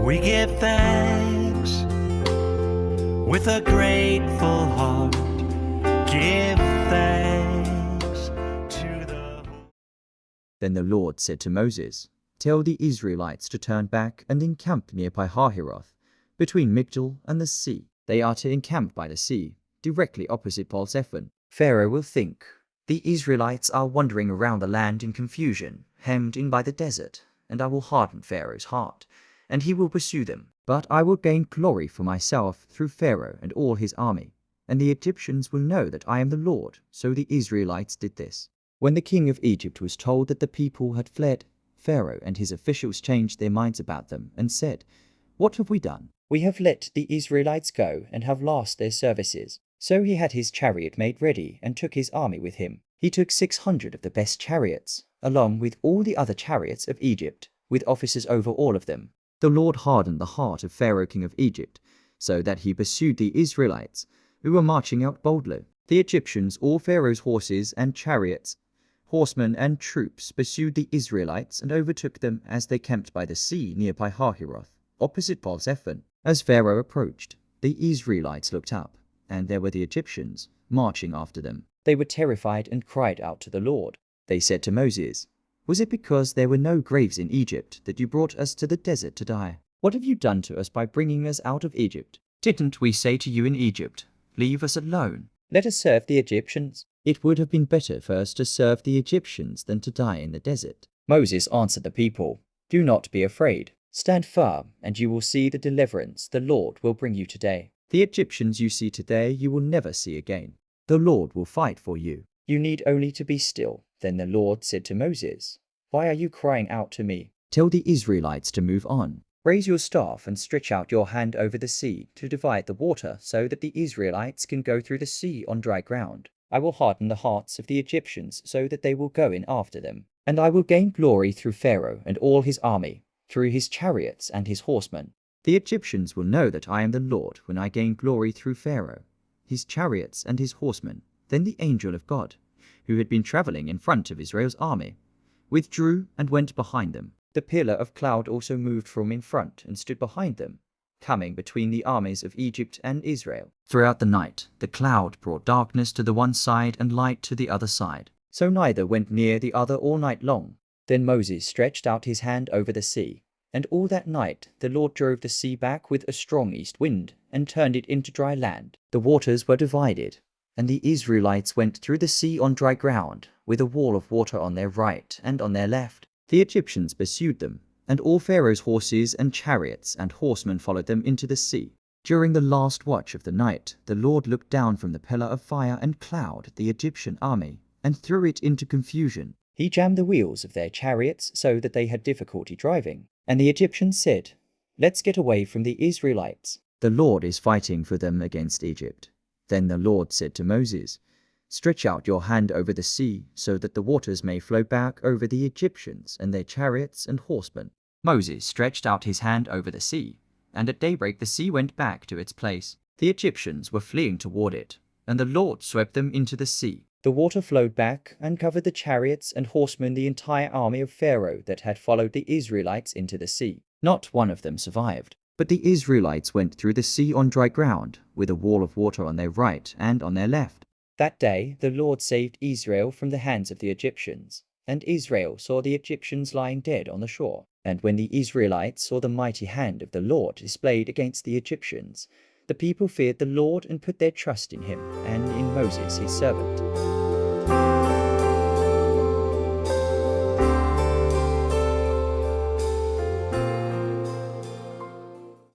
We give thanks with a grateful heart. Give thanks to the... Then the Lord said to Moses, "Tell the Israelites to turn back and encamp near Pi-hahiroth, between Migdol and the sea. They are to encamp by the sea, directly opposite Baal-zephon. Pharaoh will think, the Israelites are wandering around the land in confusion, hemmed in by the desert, and I will harden Pharaoh's heart, and he will pursue them. But I will gain glory for myself through Pharaoh and all his army, and the Egyptians will know that I am the Lord." So the Israelites did this. When the king of Egypt was told that the people had fled, Pharaoh and his officials changed their minds about them and said, "What have we done? We have let the Israelites go and have lost their services." So he had his chariot made ready and took his army with him. He took 600 of the best chariots, along with all the other chariots of Egypt, with officers over all of them. The Lord hardened the heart of Pharaoh king of Egypt, so that he pursued the Israelites, who were marching out boldly. The Egyptians, all Pharaoh's horses and chariots, horsemen and troops, pursued the Israelites and overtook them as they camped by the sea near Pi-hahiroth, opposite Baal-zephon. As Pharaoh approached, the Israelites looked up, and there were the Egyptians, marching after them. They were terrified and cried out to the Lord. They said to Moses, "Was it because there were no graves in Egypt that you brought us to the desert to die? What have you done to us by bringing us out of Egypt? Didn't we say to you in Egypt, 'Leave us alone. Let us serve the Egyptians'? It would have been better for us to serve the Egyptians than to die in the desert." Moses answered the people, "Do not be afraid. Stand firm, and you will see the deliverance the Lord will bring you today. The Egyptians you see today you will never see again. The Lord will fight for you. You need only to be still." Then the Lord said to Moses, "Why are you crying out to me? Tell the Israelites to move on. Raise your staff and stretch out your hand over the sea to divide the water so that the Israelites can go through the sea on dry ground. I will harden the hearts of the Egyptians so that they will go in after them. And I will gain glory through Pharaoh and all his army, through his chariots and his horsemen. The Egyptians will know that I am the Lord when I gain glory through Pharaoh, his chariots and his horsemen." Then the angel of God, who had been traveling in front of Israel's army, withdrew and went behind them. The pillar of cloud also moved from in front and stood behind them, coming between the armies of Egypt and Israel. Throughout the night, the cloud brought darkness to the one side and light to the other side, so neither went near the other all night long. Then Moses stretched out his hand over the sea, and all that night the Lord drove the sea back with a strong east wind and turned it into dry land. The waters were divided, and the Israelites went through the sea on dry ground, with a wall of water on their right and on their left. The Egyptians pursued them, and all Pharaoh's horses and chariots and horsemen followed them into the sea. During the last watch of the night, the Lord looked down from the pillar of fire and cloud at the Egyptian army, and threw it into confusion. He jammed the wheels of their chariots so that they had difficulty driving. And the Egyptians said, "Let's get away from the Israelites. The Lord is fighting for them against Egypt." Then the Lord said to Moses, "Stretch out your hand over the sea, so that the waters may flow back over the Egyptians and their chariots and horsemen." Moses stretched out his hand over the sea, and at daybreak the sea went back to its place. The Egyptians were fleeing toward it, and the Lord swept them into the sea. The water flowed back and covered the chariots and horsemen, the entire army of Pharaoh that had followed the Israelites into the sea. Not one of them survived. But the Israelites went through the sea on dry ground, with a wall of water on their right and on their left. That day the Lord saved Israel from the hands of the Egyptians, and Israel saw the Egyptians lying dead on the shore. And when the Israelites saw the mighty hand of the Lord displayed against the Egyptians, the people feared the Lord and put their trust in him and in Moses his servant.